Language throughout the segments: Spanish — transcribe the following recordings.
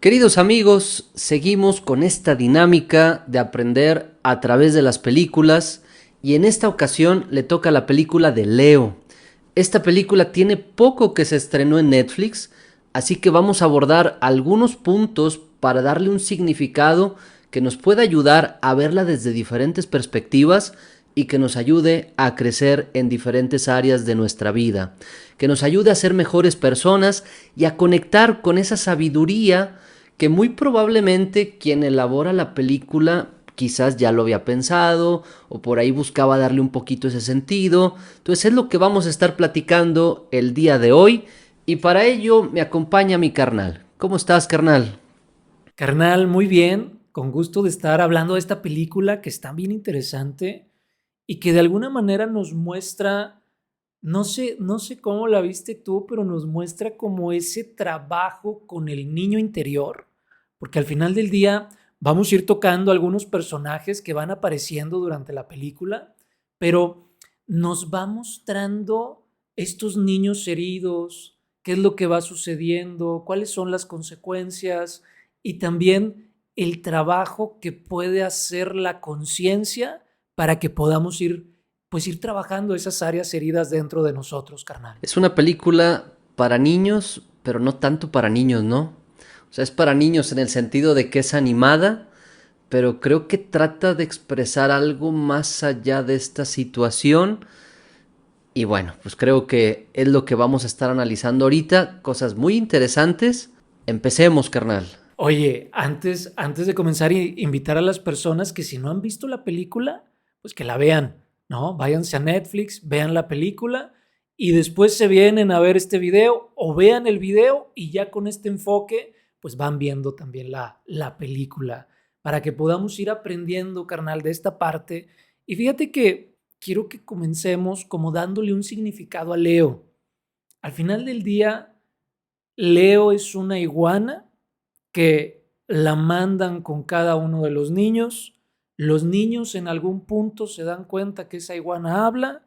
Queridos amigos, seguimos con esta dinámica de aprender a través de las películas y en esta ocasión le toca la película de Leo. Esta película tiene poco que se estrenó en Netflix, así que vamos a abordar algunos puntos para darle un significado que nos pueda ayudar a verla desde diferentes perspectivas y que nos ayude a crecer en diferentes áreas de nuestra vida, que nos ayude a ser mejores personas y a conectar con esa sabiduría que muy probablemente quien elabora la película quizás ya lo había pensado o por ahí buscaba darle un poquito ese sentido. Entonces es lo que vamos a estar platicando el día de hoy y para ello me acompaña mi carnal. ¿Cómo estás, carnal? Carnal, muy bien, con gusto de estar hablando de esta película que está bien interesante y que de alguna manera nos muestra, no sé cómo la viste tú, pero nos muestra como ese trabajo con el niño interior, porque al final del día vamos a ir tocando algunos personajes que van apareciendo durante la película, pero nos va mostrando estos niños heridos, qué es lo que va sucediendo, cuáles son las consecuencias y también el trabajo que puede hacer la conciencia para que podamos ir trabajando esas áreas heridas dentro de nosotros, carnal. Es una película para niños, pero no tanto para niños, ¿no? O sea, es para niños en el sentido de que es animada, pero creo que trata de expresar algo más allá de esta situación. Y bueno, pues creo que es lo que vamos a estar analizando ahorita, cosas muy interesantes. Empecemos, carnal. Oye, antes de comenzar, invitar a las personas que si no han visto la película, pues que la vean, ¿no? Váyanse a Netflix, vean la película y después se vienen a ver este video o vean el video y ya con este enfoque, pues van viendo también la película para que podamos ir aprendiendo, carnal, de esta parte. Y fíjate que quiero que comencemos como dándole un significado a Leo. Al final del día, Leo es una iguana que la mandan con cada uno de los niños. Los niños en algún punto se dan cuenta que esa iguana habla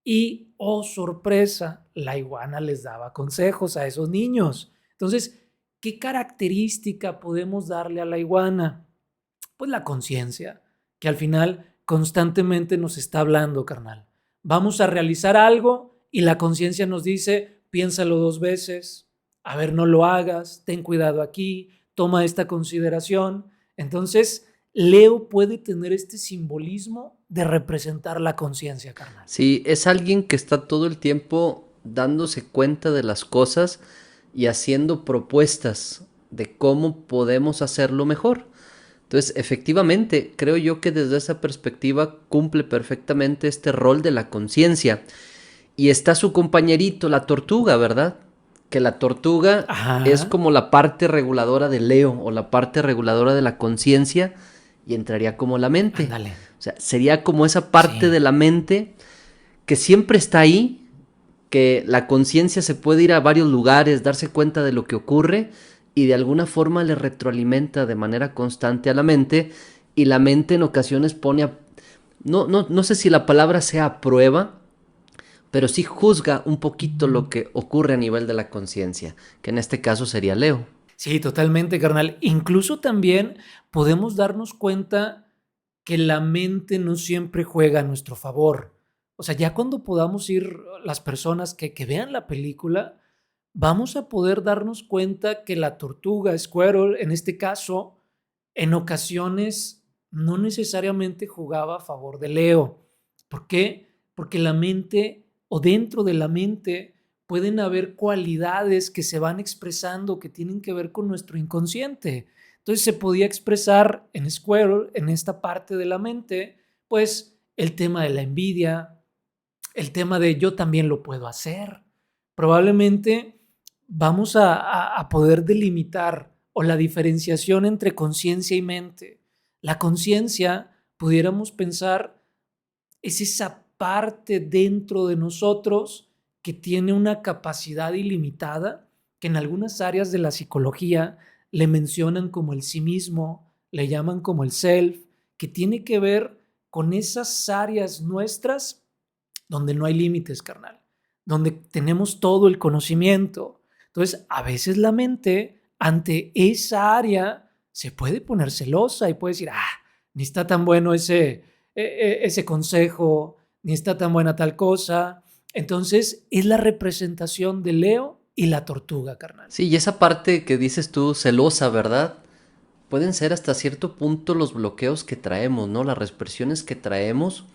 y, oh sorpresa, la iguana les daba consejos a esos niños. Entonces, ¿qué característica podemos darle a la iguana? Pues la conciencia, que al final constantemente nos está hablando, carnal. Vamos a realizar algo y la conciencia nos dice, piénsalo dos veces, a ver, no lo hagas, ten cuidado aquí, toma esta consideración. Entonces, Leo puede tener este simbolismo de representar la conciencia, carnal. Sí, es alguien que está todo el tiempo dándose cuenta de las cosas y haciendo propuestas de cómo podemos hacerlo mejor. Entonces, efectivamente, creo yo que desde esa perspectiva cumple perfectamente este rol de la conciencia. Y está su compañerito, la tortuga, ¿verdad? Que la tortuga es Ajá, como la parte reguladora de Leo o la parte reguladora de la conciencia y entraría como la mente. ándale. O sea, sería como esa parte de Sí, la mente que siempre está ahí, que la conciencia se puede ir a varios lugares, darse cuenta de lo que ocurre y de alguna forma le retroalimenta de manera constante a la mente y la mente en ocasiones pone a... No sé si la palabra sea a prueba, pero sí juzga un poquito lo que ocurre a nivel de la conciencia, que en este caso sería Leo. sí, totalmente, carnal. Incluso también podemos darnos cuenta que la mente no siempre juega a nuestro favor. O sea, ya cuando podamos ir las personas que vean la película, vamos a poder darnos cuenta que la tortuga, Squirrel, en este caso, en ocasiones no necesariamente jugaba a favor de Leo. ¿Por qué? Porque la mente o dentro de la mente pueden haber cualidades que se van expresando que tienen que ver con nuestro inconsciente. Entonces se podía expresar en Squirrel, en esta parte de la mente, pues el tema de la envidia, el tema de yo también lo puedo hacer. Probablemente vamos a poder delimitar o la diferenciación entre conciencia y mente. La conciencia, pudiéramos pensar, es esa parte dentro de nosotros que tiene una capacidad ilimitada, que en algunas áreas de la psicología le mencionan como el sí mismo, le llaman como el self, que tiene que ver con esas áreas nuestras donde no hay límites, carnal, donde tenemos todo el conocimiento. Entonces, a veces la mente ante esa área se puede poner celosa y puede decir, ni está tan bueno ese consejo, ni está tan buena tal cosa. Entonces es la representación de Leo y la tortuga, carnal. Sí, y esa parte que dices tú, celosa, ¿verdad? Pueden ser hasta cierto punto los bloqueos que traemos, ¿no? Las represiones que traemos,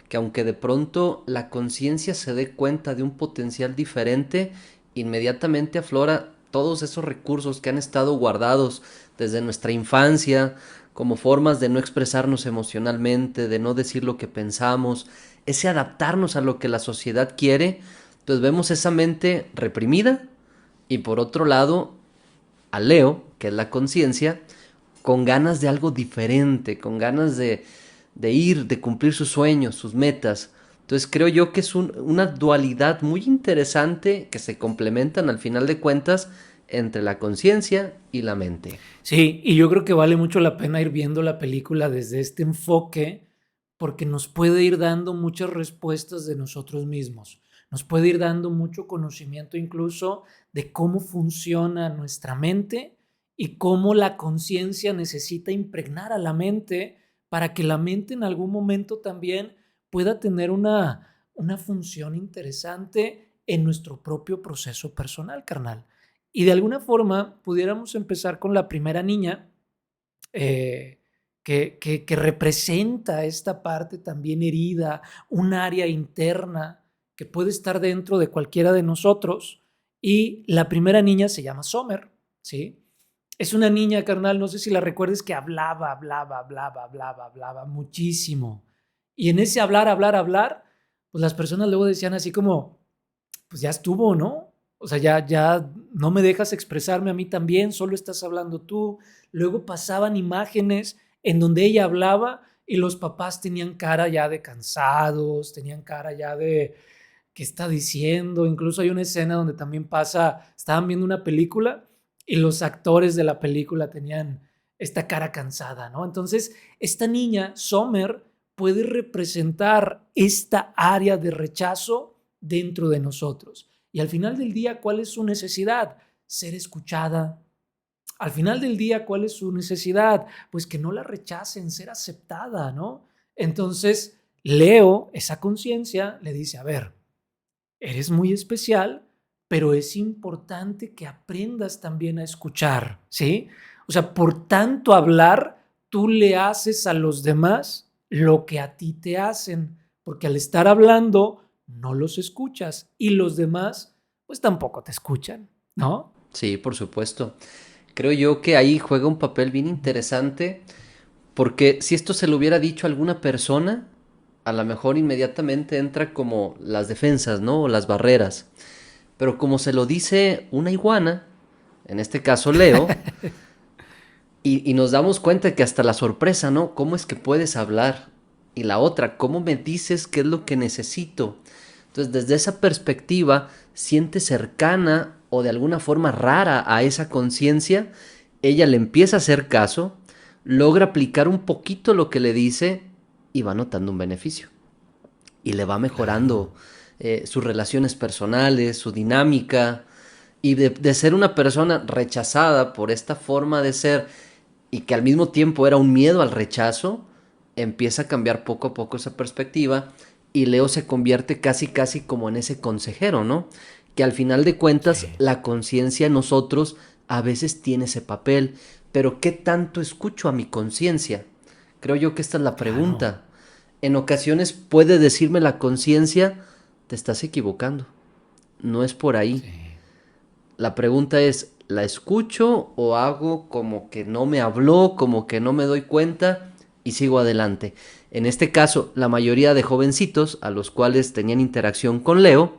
que aunque de pronto la conciencia se dé cuenta de un potencial diferente, inmediatamente aflora todos esos recursos que han estado guardados desde nuestra infancia, como formas de no expresarnos emocionalmente, de no decir lo que pensamos, ese adaptarnos a lo que la sociedad quiere. Entonces vemos esa mente reprimida y por otro lado a Leo, que es la conciencia, con ganas de algo diferente, con ganas de ir, de cumplir sus sueños, sus metas. Entonces creo yo que es una dualidad muy interesante que se complementan al final de cuentas entre la conciencia y la mente. Sí, y yo creo que vale mucho la pena ir viendo la película desde este enfoque porque nos puede ir dando muchas respuestas de nosotros mismos. Nos puede ir dando mucho conocimiento incluso de cómo funciona nuestra mente y cómo la conciencia necesita impregnar a la mente para que la mente en algún momento también pueda tener una función interesante en nuestro propio proceso personal, carnal. Y de alguna forma pudiéramos empezar con la primera niña, eh, que representa esta parte también herida, un área interna que puede estar dentro de cualquiera de nosotros. Y la primera niña se llama Summer, ¿sí? Es una niña, carnal, no sé si la recuerdes, que hablaba muchísimo. Y en ese hablar, pues las personas luego decían así como, pues ya estuvo, ¿no? O sea, ya no me dejas expresarme a mí también, solo estás hablando tú. Luego pasaban imágenes en donde ella hablaba y los papás tenían cara ya de cansados, tenían cara ya de qué está diciendo. Incluso hay una escena donde también pasa, estaban viendo una película y los actores de la película tenían esta cara cansada, ¿no? Entonces, esta niña, Summer, puede representar esta área de rechazo dentro de nosotros. Y al final del día, ¿cuál es su necesidad? Ser escuchada. Al final del día, ¿cuál es su necesidad? Pues que no la rechacen, ser aceptada, ¿no? Entonces, Leo, esa conciencia, le dice, a ver, eres muy especial, pero es importante que aprendas también a escuchar, ¿sí? O sea, por tanto hablar, tú le haces a los demás lo que a ti te hacen, porque al estar hablando, no los escuchas y los demás, pues tampoco te escuchan, ¿no? Sí, por supuesto. Creo yo que ahí juega un papel bien interesante porque si esto se lo hubiera dicho a alguna persona, a lo mejor inmediatamente entra como las defensas, ¿no? O las barreras. Pero como se lo dice una iguana, en este caso Leo, y nos damos cuenta que hasta la sorpresa, ¿no? ¿Cómo es que puedes hablar? Y la otra, ¿cómo me dices qué es lo que necesito? Entonces, desde esa perspectiva, siente cercana o de alguna forma rara a esa conciencia, ella le empieza a hacer caso, logra aplicar un poquito lo que le dice y va notando un beneficio. Y le va Claro. mejorando sus relaciones personales, su dinámica, y de ser una persona rechazada por esta forma de ser y que al mismo tiempo era un miedo al rechazo, empieza a cambiar poco a poco esa perspectiva y Leo se convierte casi casi como en ese consejero, ¿no? Que al final de cuentas Sí, la conciencia en nosotros a veces tiene ese papel, pero ¿qué tanto escucho a mi conciencia? Creo yo que esta es la claro. pregunta. En ocasiones puede decirme la conciencia, te estás equivocando, no es por ahí. Sí. La pregunta es, ¿la escucho o hago como que no me habló, como que no me doy cuenta y sigo adelante? En este caso, la mayoría de jovencitos a los cuales tenían interacción con Leo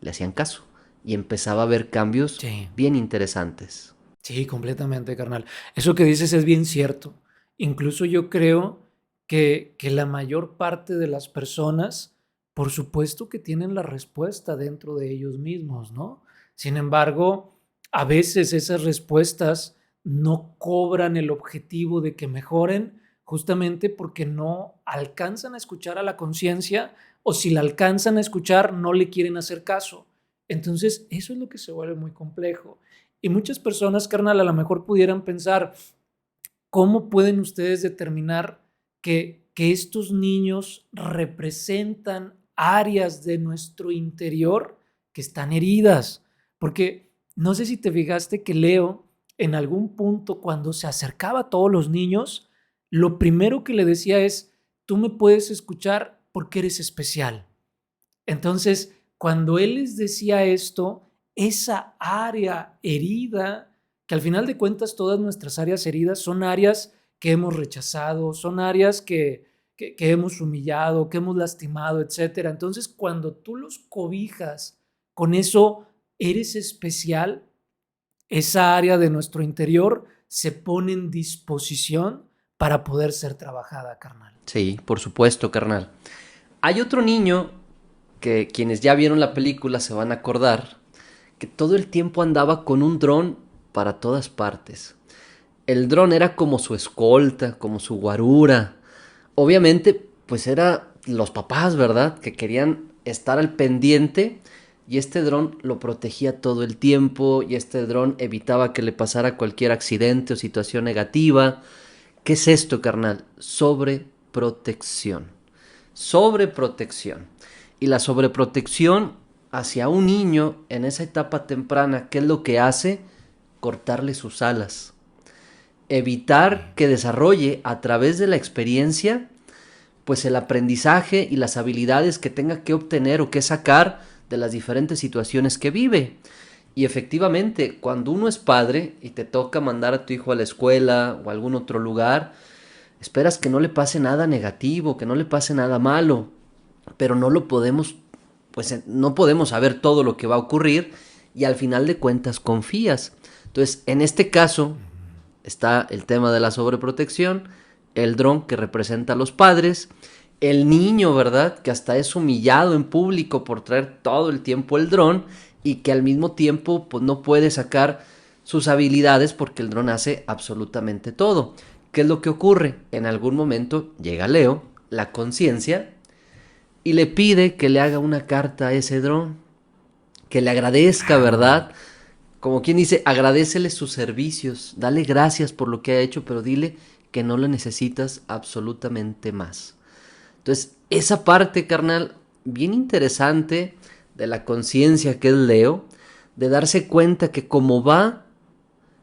le hacían caso y empezaba a ver cambios Sí. bien interesantes. Sí, completamente, carnal. Eso que dices es bien cierto. Incluso yo creo que la mayor parte de las personas, por supuesto que tienen la respuesta dentro de ellos mismos, ¿no? Sin embargo, a veces esas respuestas no cobran el objetivo de que mejoren justamente porque no alcanzan a escuchar a la conciencia o si la alcanzan a escuchar no le quieren hacer caso. Entonces, eso es lo que se vuelve muy complejo. Y muchas personas, carnal, a lo mejor pudieran pensar, ¿cómo pueden ustedes determinar que estos niños representan áreas de nuestro interior que están heridas? Porque no sé si te fijaste que Leo, en algún punto, cuando se acercaba a todos los niños, lo primero que le decía es, tú me puedes escuchar porque eres especial. Entonces, cuando él les decía esto, esa área herida, que al final de cuentas todas nuestras áreas heridas son áreas que hemos rechazado, son áreas que hemos humillado, que hemos lastimado, etcétera. Entonces, cuando tú los cobijas con eso, eres especial, esa área de nuestro interior se pone en disposición para poder ser trabajada, carnal. Sí, por supuesto, carnal. Hay otro niño que quienes ya vieron la película se van a acordar que todo el tiempo andaba con un dron para todas partes. El dron era como su escolta, como su guarura. Obviamente, pues era los papás, ¿verdad? Que querían estar al pendiente y este dron lo protegía todo el tiempo y este dron evitaba que le pasara cualquier accidente o situación negativa. ¿Qué es esto, carnal? Sobreprotección. Sobreprotección. Y la sobreprotección hacia un niño en esa etapa temprana, ¿qué es lo que hace? Cortarle sus alas. Evitar que desarrolle a través de la experiencia pues el aprendizaje y las habilidades que tenga que obtener o que sacar de las diferentes situaciones que vive. Y efectivamente, cuando uno es padre y te toca mandar a tu hijo a la escuela o a algún otro lugar, esperas que no le pase nada negativo, que no le pase nada malo, pero no lo podemos, pues no podemos saber todo lo que va a ocurrir y al final de cuentas confías. Entonces, en este caso está el tema de la sobreprotección, el dron que representa a los padres, el niño, ¿verdad? Que hasta es humillado en público por traer todo el tiempo el dron y que al mismo tiempo pues no puede sacar sus habilidades porque el dron hace absolutamente todo. ¿Qué es lo que ocurre? En algún momento llega Leo, la conciencia, y le pide que le haga una carta a ese dron, que le agradezca, ¿verdad? Como quien dice, agradécele sus servicios, dale gracias por lo que ha hecho, pero dile que no lo necesitas absolutamente más. Entonces, esa parte, carnal, bien interesante de la conciencia que es Leo, de darse cuenta que como va,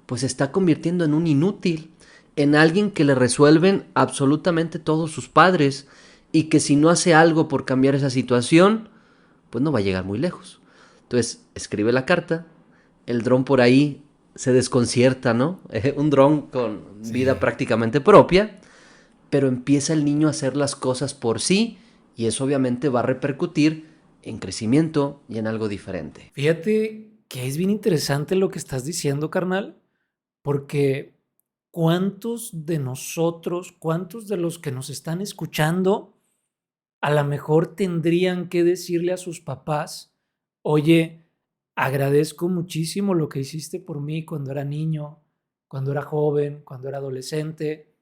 pues se está convirtiendo en un inútil, en alguien que le resuelven absolutamente todos sus padres y que si no hace algo por cambiar esa situación, pues no va a llegar muy lejos. Entonces, escribe la carta, el dron por ahí se desconcierta, ¿no? Un dron con vida Sí. prácticamente propia, pero empieza el niño a hacer las cosas por sí y eso obviamente va a repercutir en crecimiento y en algo diferente. Fíjate que es bien interesante lo que estás diciendo, carnal, porque ¿cuántos de nosotros, cuántos de los que nos están escuchando, a lo mejor tendrían que decirle a sus papás, oye, agradezco muchísimo lo que hiciste por mí cuando era niño, cuando era joven, cuando era adolescente,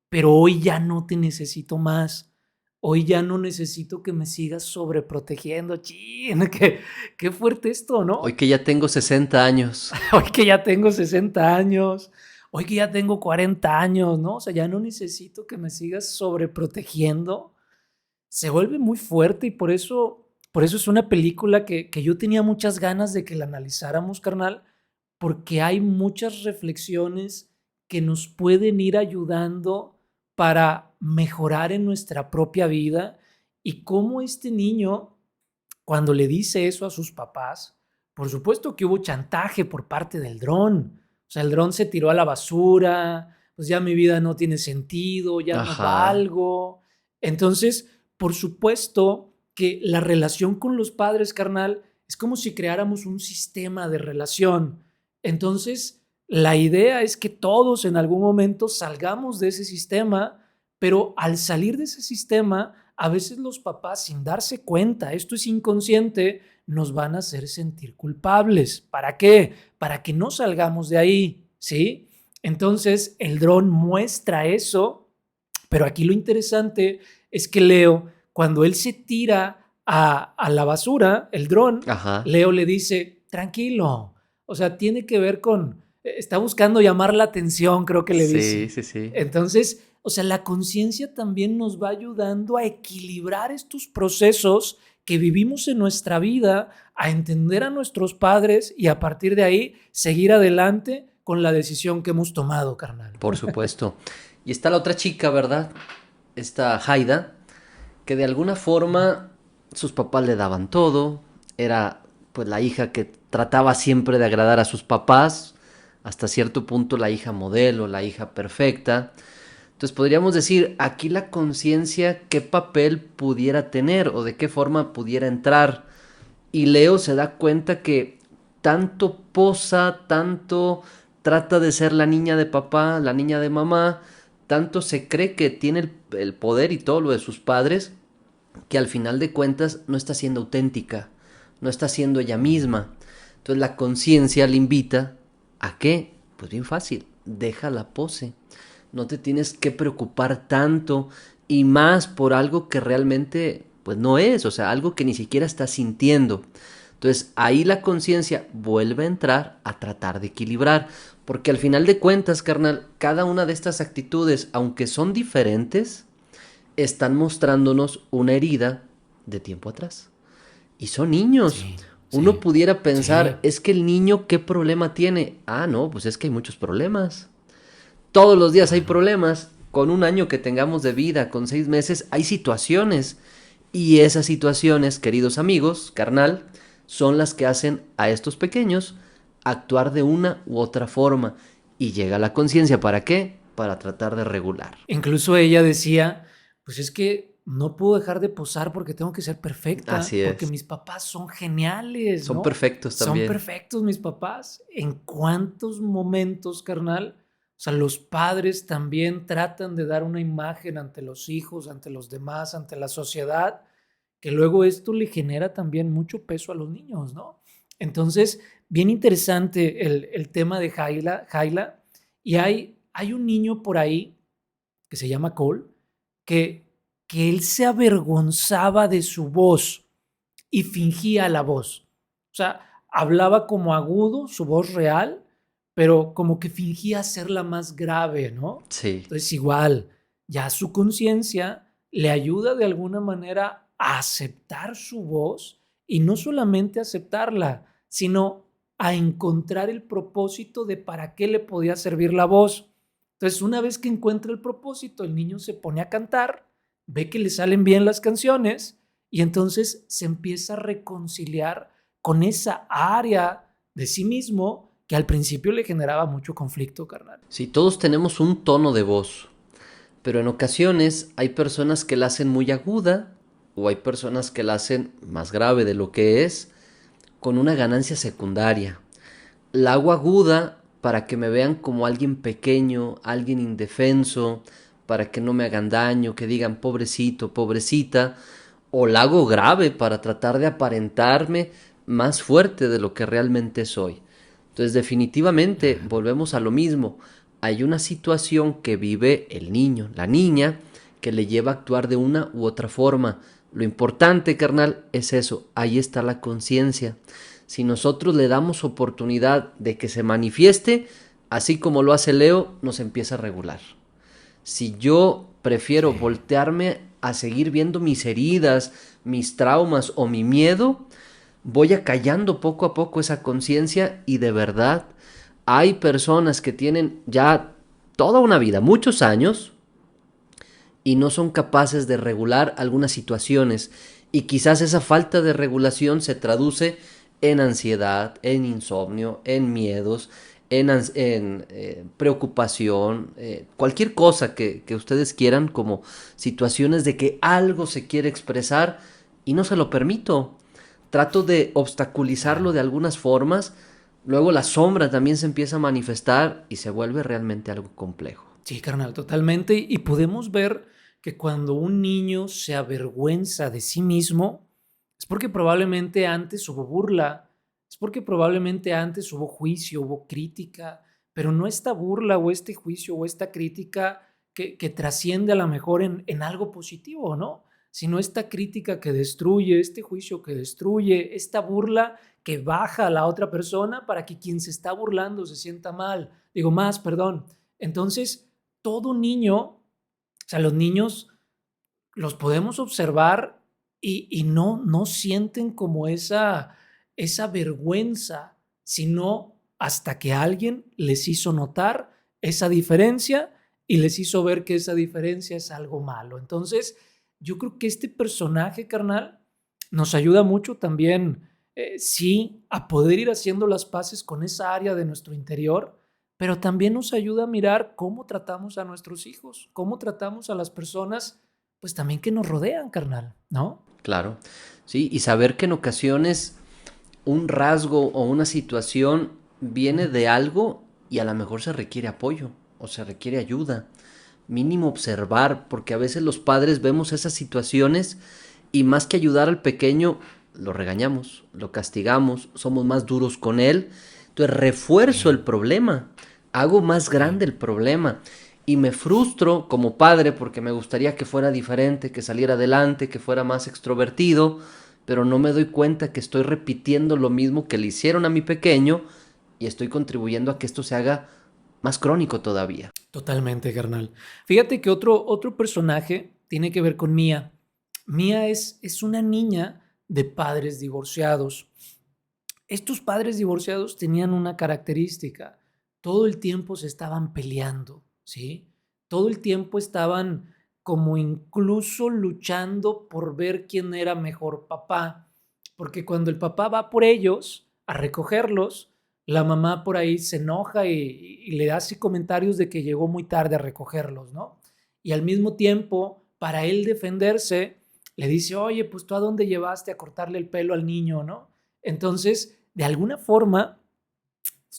pero hoy ya no te necesito más. Hoy ya no necesito que me sigas sobreprotegiendo. Chin, qué fuerte esto, Hoy ¿no? que ya tengo 60 años. Hoy que ya tengo 60 años, hoy que ya tengo 40 años, ¿no? O sea, ya no necesito que me sigas sobreprotegiendo. Se vuelve muy fuerte y por eso es una película que yo tenía muchas ganas de que la analizáramos, carnal, porque hay muchas reflexiones que nos pueden ir ayudando para mejorar en nuestra propia vida y cómo este niño, cuando le dice eso a sus papás, por supuesto que hubo chantaje por parte del dron. O sea, el dron se tiró a la basura, pues ya mi vida no tiene sentido, ya no Ajá. valgo. Entonces, por supuesto que la relación con los padres, carnal, es como si creáramos un sistema de relación. Entonces, la idea es que todos en algún momento salgamos de ese sistema, pero al salir de ese sistema, a veces los papás, sin darse cuenta, esto es inconsciente, nos van a hacer sentir culpables. ¿Para qué? Para que no salgamos de ahí, ¿sí? Entonces, el dron muestra eso, pero aquí lo interesante es que Leo, cuando él se tira a la basura, el dron, Ajá. Leo le dice, tranquilo, O sea, tiene que ver con, está buscando llamar la atención, creo que le Sí, dice. sí, sí. Entonces, o sea, la conciencia también nos va ayudando a equilibrar estos procesos que vivimos en nuestra vida, a entender a nuestros padres y a partir de ahí seguir adelante con la decisión que hemos tomado, carnal. Por supuesto. Y está la otra chica, ¿verdad? Esta Haida, que de alguna forma sus papás le daban todo, era pues la hija que trataba siempre de agradar a sus papás, hasta cierto punto la hija modelo, la hija perfecta. Entonces podríamos decir, aquí la conciencia, qué papel pudiera tener o de qué forma pudiera entrar. Y Leo se da cuenta que tanto posa, tanto trata de ser la niña de papá, la niña de mamá, tanto se cree que tiene el poder y todo lo de sus padres, que al final de cuentas no está siendo auténtica, no está siendo ella misma. Entonces la conciencia le invita a qué, pues bien fácil, deja la pose. No te tienes que preocupar tanto y más por algo que realmente pues no es, o sea, algo que ni siquiera estás sintiendo. Entonces ahí la conciencia vuelve a entrar a tratar de equilibrar, porque al final de cuentas, carnal, cada una de estas actitudes, aunque son diferentes, están mostrándonos una herida de tiempo atrás. Y son niños. Sí, Uno sí, pudiera pensar, sí. es que el niño, ¿qué problema tiene? Ah, no, pues es que hay muchos problemas. Todos los días hay Claro. problemas. Con un año que tengamos de vida, con 6 meses, hay situaciones. Y esas situaciones, queridos amigos, carnal, son las que hacen a estos pequeños actuar de una u otra forma. Y llega la conciencia, ¿para qué? Para tratar de regular. Incluso ella decía, pues es que no puedo dejar de posar porque tengo que ser perfecta, Así porque es. mis papás son geniales, Son ¿no? perfectos Son también. perfectos mis papás. ¿En cuántos momentos, carnal? O sea, los padres también tratan de dar una imagen ante los hijos, ante los demás, ante la sociedad, que luego esto le genera también mucho peso a los niños, ¿no? Entonces, bien interesante el tema de Jaila, y hay un niño por ahí que se llama Cole, que, que él se avergonzaba de su voz y fingía la voz. O sea, hablaba como agudo, su voz real, pero como que fingía hacerla más grave, ¿no? Sí. Entonces, igual, ya su conciencia le ayuda de alguna manera a aceptar su voz y no solamente aceptarla, sino a encontrar el propósito de para qué le podía servir la voz. Entonces, una vez que encuentra el propósito, el niño se pone a cantar, ve que le salen bien las canciones y entonces se empieza a reconciliar con esa área de sí mismo que al principio le generaba mucho conflicto, carnal. Sí, todos tenemos un tono de voz, pero en ocasiones hay personas que la hacen muy aguda o hay personas que la hacen más grave de lo que es, con una ganancia secundaria. La hago aguda para que me vean como alguien pequeño, alguien indefenso, para que no me hagan daño, que digan pobrecito, pobrecita, o la hago grave para tratar de aparentarme más fuerte de lo que realmente soy. Entonces definitivamente volvemos a lo mismo. Hay una situación que vive el niño, la niña, que le lleva a actuar de una u otra forma. Lo importante, carnal, es eso. Ahí está la conciencia. Si nosotros le damos oportunidad de que se manifieste, así como lo hace Leo, nos empieza a regular. Si yo prefiero Sí. voltearme a seguir viendo mis heridas, mis traumas o mi miedo, voy acallando poco a poco esa conciencia y de verdad hay personas que tienen ya toda una vida, muchos años, y no son capaces de regular algunas situaciones. Y quizás esa falta de regulación se traduce en ansiedad, en insomnio, en miedos, en preocupación, cualquier cosa que ustedes quieran, como situaciones de que algo se quiere expresar y no se lo permito. Trato de obstaculizarlo Claro. de algunas formas, luego la sombra también se empieza a manifestar y se vuelve realmente algo complejo. Sí, carnal, totalmente. Y podemos ver que cuando un niño se avergüenza de sí mismo, es porque probablemente antes hubo burla, es porque probablemente antes hubo juicio, hubo crítica, pero no esta burla o este juicio o esta crítica que trasciende a lo mejor en algo positivo, ¿no? sino esta crítica que destruye, este juicio que destruye, esta burla que baja a la otra persona para que quien se está burlando se sienta mal. Digo más, perdón. Entonces, todo niño, o sea, los niños los podemos observar y no sienten como esa vergüenza, sino hasta que alguien les hizo notar esa diferencia y les hizo ver que esa diferencia es algo malo. Entonces, yo creo que este personaje, carnal, nos ayuda mucho también, sí, a poder ir haciendo las paces con esa área de nuestro interior, pero también nos ayuda a mirar cómo tratamos a nuestros hijos, cómo tratamos a las personas, pues también que nos rodean, carnal, ¿no? Claro, sí, y saber que en ocasiones un rasgo o una situación viene de algo y a lo mejor se requiere apoyo o se requiere ayuda. Mínimo observar, porque a veces los padres vemos esas situaciones y más que ayudar al pequeño, lo regañamos, lo castigamos, somos más duros con él. Entonces refuerzo el Sí, problema, hago más sí. grande el problema y me frustro como padre porque me gustaría que fuera diferente, que saliera adelante, que fuera más extrovertido, pero no me doy cuenta que estoy repitiendo lo mismo que le hicieron a mi pequeño y estoy contribuyendo a que esto se haga más crónico todavía. Totalmente, carnal. Fíjate que otro personaje tiene que ver con Mía. Mía es una niña de padres divorciados. Estos padres divorciados tenían una característica. Todo el tiempo se estaban peleando, ¿sí? Todo el tiempo estaban como incluso luchando por ver quién era mejor papá. Porque cuando el papá va por ellos a recogerlos, la mamá por ahí se enoja y le hace comentarios de que llegó muy tarde a recogerlos, ¿no? Y al mismo tiempo, para él defenderse, le dice, oye, pues tú a dónde llevaste a cortarle el pelo al niño, ¿no? Entonces, de alguna forma,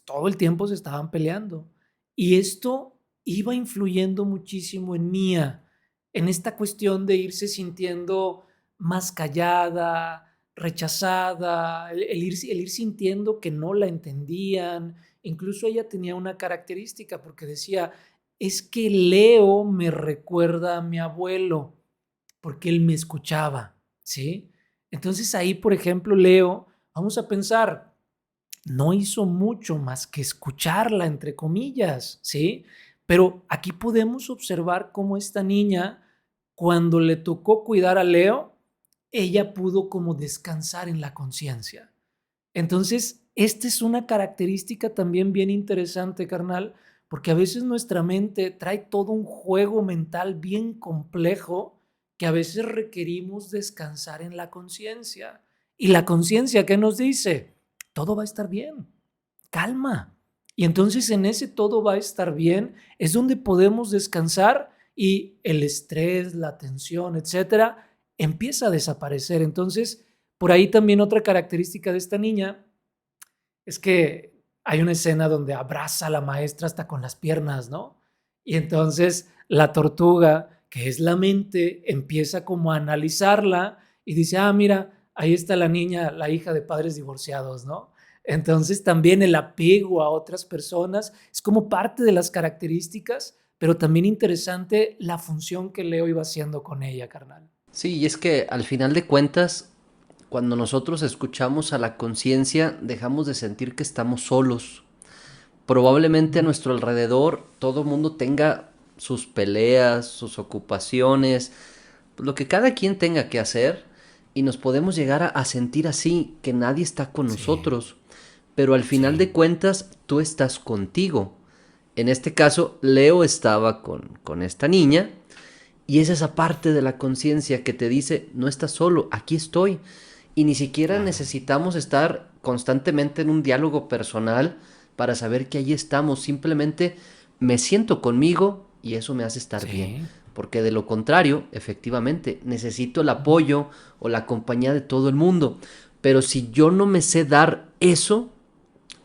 todo el tiempo se estaban peleando. Y esto iba influyendo muchísimo en Mía, en esta cuestión de irse sintiendo más callada, rechazada, el ir sintiendo que no la entendían. Incluso ella tenía una característica porque decía, es que Leo me recuerda a mi abuelo, porque él me escuchaba, ¿sí? Entonces ahí, por ejemplo, Leo, vamos a pensar, no hizo mucho más que escucharla, entre comillas, ¿sí? Pero aquí podemos observar cómo esta niña, cuando le tocó cuidar a Leo, ella pudo como descansar en la conciencia. Entonces, esta es una característica también bien interesante, carnal, porque a veces nuestra mente trae todo un juego mental bien complejo que a veces requerimos descansar en la conciencia. Y la conciencia, ¿qué nos dice? Todo va a estar bien, calma. Y entonces en ese todo va a estar bien es donde podemos descansar y el estrés, la tensión, etcétera, empieza a desaparecer. Entonces, por ahí también otra característica de esta niña es que hay una escena donde abraza a la maestra hasta con las piernas, ¿no? Y entonces la tortuga, que es la mente, empieza como a analizarla y dice, ah, mira, ahí está la niña, la hija de padres divorciados, ¿no? Entonces también el apego a otras personas es como parte de las características, pero también interesante la función que Leo iba haciendo con ella, carnal. Sí, y es que al final de cuentas, cuando nosotros escuchamos a la conciencia, dejamos de sentir que estamos solos. Probablemente a nuestro alrededor todo el mundo tenga sus peleas, sus ocupaciones, lo que cada quien tenga que hacer, y nos podemos llegar a sentir así, que nadie está con Sí, nosotros. Pero al final sí. de cuentas, tú estás contigo. En este caso, Leo estaba con esta niña, y es esa parte de la conciencia que te dice, no estás solo, aquí estoy. Y ni siquiera Claro. necesitamos estar constantemente en un diálogo personal para saber que ahí estamos. Simplemente me siento conmigo y eso me hace estar bien. Sí. Porque de lo contrario, efectivamente, necesito el apoyo o la compañía de todo el mundo. Pero si yo no me sé dar eso,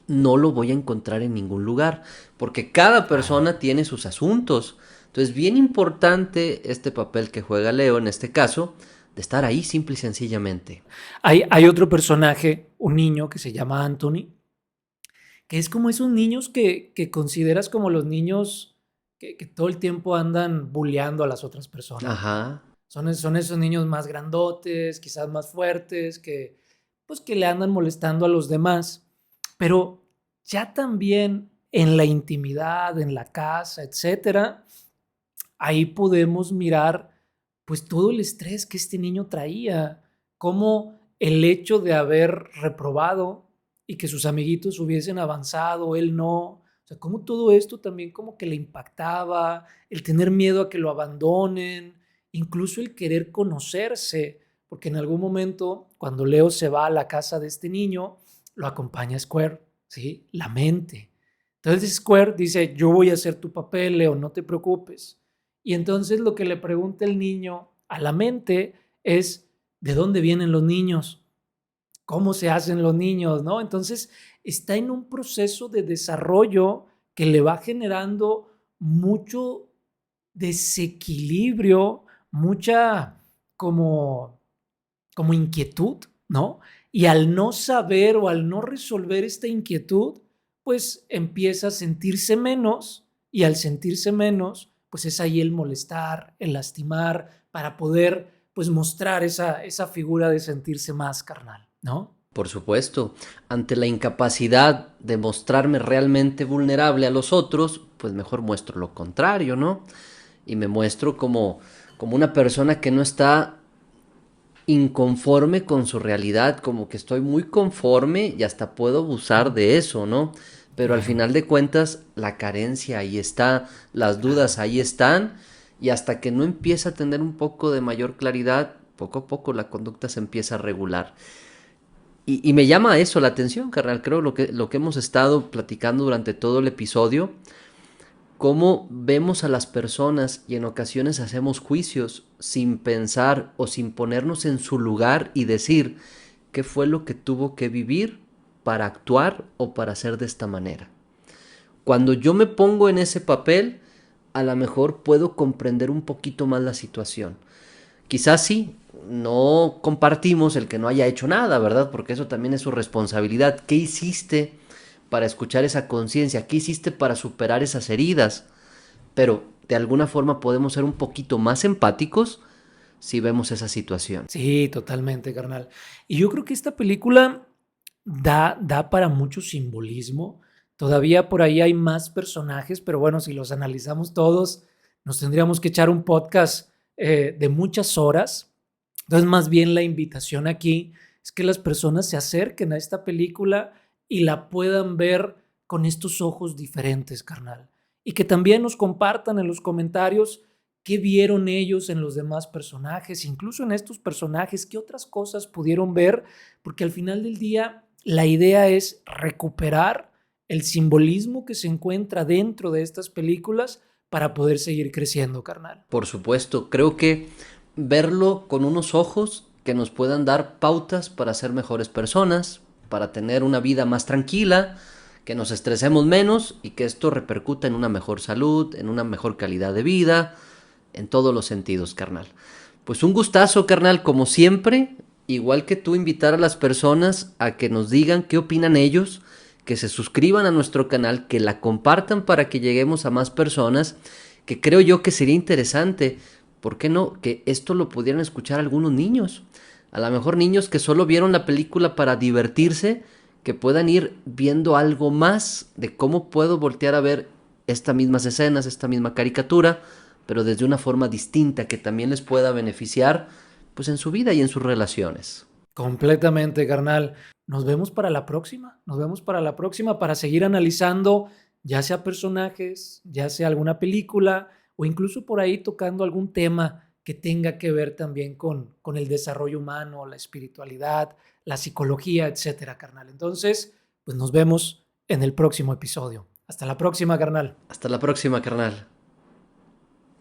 no lo voy a encontrar en ningún lugar, porque cada Claro. persona tiene sus asuntos. Entonces, bien importante este papel que juega Leo en este caso, de estar ahí simple y sencillamente. Hay otro personaje, un niño que se llama Anthony, que es como esos niños que consideras como los niños que todo el tiempo andan bulleando a las otras personas, ¿no? Ajá, Son esos niños más grandotes, quizás más fuertes, que pues que le andan molestando a los demás. Pero ya también en la intimidad, en la casa, etcétera, ahí podemos mirar pues todo el estrés que este niño traía, cómo el hecho de haber reprobado y que sus amiguitos hubiesen avanzado, él no, o sea, cómo todo esto también como que le impactaba, el tener miedo a que lo abandonen, incluso el querer conocerse, porque en algún momento cuando Leo se va a la casa de este niño, lo acompaña Square, ¿sí? La mente. Entonces Square dice, yo voy a hacer tu papel, Leo, no te preocupes. Y entonces lo que le pregunta el niño a la mente es, ¿de dónde vienen los niños? ¿Cómo se hacen los niños? ¿No? Entonces está en un proceso de desarrollo que le va generando mucho desequilibrio, mucha como, como inquietud, ¿no? Y al no saber o al no resolver esta inquietud, pues empieza a sentirse menos y al sentirse menos, pues es ahí el molestar, el lastimar, para poder pues mostrar esa figura de sentirse más carnal, ¿no? Por supuesto, ante la incapacidad de mostrarme realmente vulnerable a los otros, pues mejor muestro lo contrario, ¿no? Y me muestro como una persona que no está inconforme con su realidad, como que estoy muy conforme y hasta puedo abusar de eso, ¿no? Pero al Claro, final de cuentas, la carencia ahí está, las dudas claro. ahí están, y hasta que no empieza a tener un poco de mayor claridad, poco a poco la conducta se empieza a regular. Y me llama eso la atención, carnal. Creo lo que hemos estado platicando durante todo el episodio, cómo vemos a las personas y en ocasiones hacemos juicios sin pensar o sin ponernos en su lugar y decir qué fue lo que tuvo que vivir para actuar o para hacer de esta manera. Cuando yo me pongo en ese papel, a lo mejor puedo comprender un poquito más la situación. Quizás sí, no compartimos el que no haya hecho nada, ¿verdad? Porque eso también es su responsabilidad. ¿Qué hiciste para escuchar esa conciencia? ¿Qué hiciste para superar esas heridas? Pero de alguna forma podemos ser un poquito más empáticos si vemos esa situación. Sí, totalmente, carnal. Y yo creo que esta película da para mucho simbolismo. Todavía por ahí hay más personajes, pero bueno, si los analizamos todos, nos tendríamos que echar un podcast de muchas horas. Entonces, más bien la invitación aquí es que las personas se acerquen a esta película y la puedan ver con estos ojos diferentes, carnal. Y que también nos compartan en los comentarios qué vieron ellos en los demás personajes, incluso en estos personajes, qué otras cosas pudieron ver, porque al final del día la idea es recuperar el simbolismo que se encuentra dentro de estas películas para poder seguir creciendo, carnal. Por supuesto, creo que verlo con unos ojos que nos puedan dar pautas para ser mejores personas, para tener una vida más tranquila, que nos estresemos menos y que esto repercuta en una mejor salud, en una mejor calidad de vida, en todos los sentidos, carnal. Pues un gustazo, carnal, como siempre, igual que tú, invitar a las personas a que nos digan qué opinan ellos, que se suscriban a nuestro canal, que la compartan para que lleguemos a más personas, que creo yo que sería interesante, ¿por qué no? Que esto lo pudieran escuchar algunos niños. A lo mejor niños que solo vieron la película para divertirse, que puedan ir viendo algo más de cómo puedo voltear a ver estas mismas escenas, esta misma caricatura, pero desde una forma distinta que también les pueda beneficiar pues en su vida y en sus relaciones. Completamente, carnal. Nos vemos para la próxima. Nos vemos para la próxima para seguir analizando ya sea personajes, ya sea alguna película o incluso por ahí tocando algún tema que tenga que ver también con el desarrollo humano, la espiritualidad, la psicología, etcétera, carnal. Entonces, pues nos vemos en el próximo episodio. Hasta la próxima, carnal. Hasta la próxima, carnal.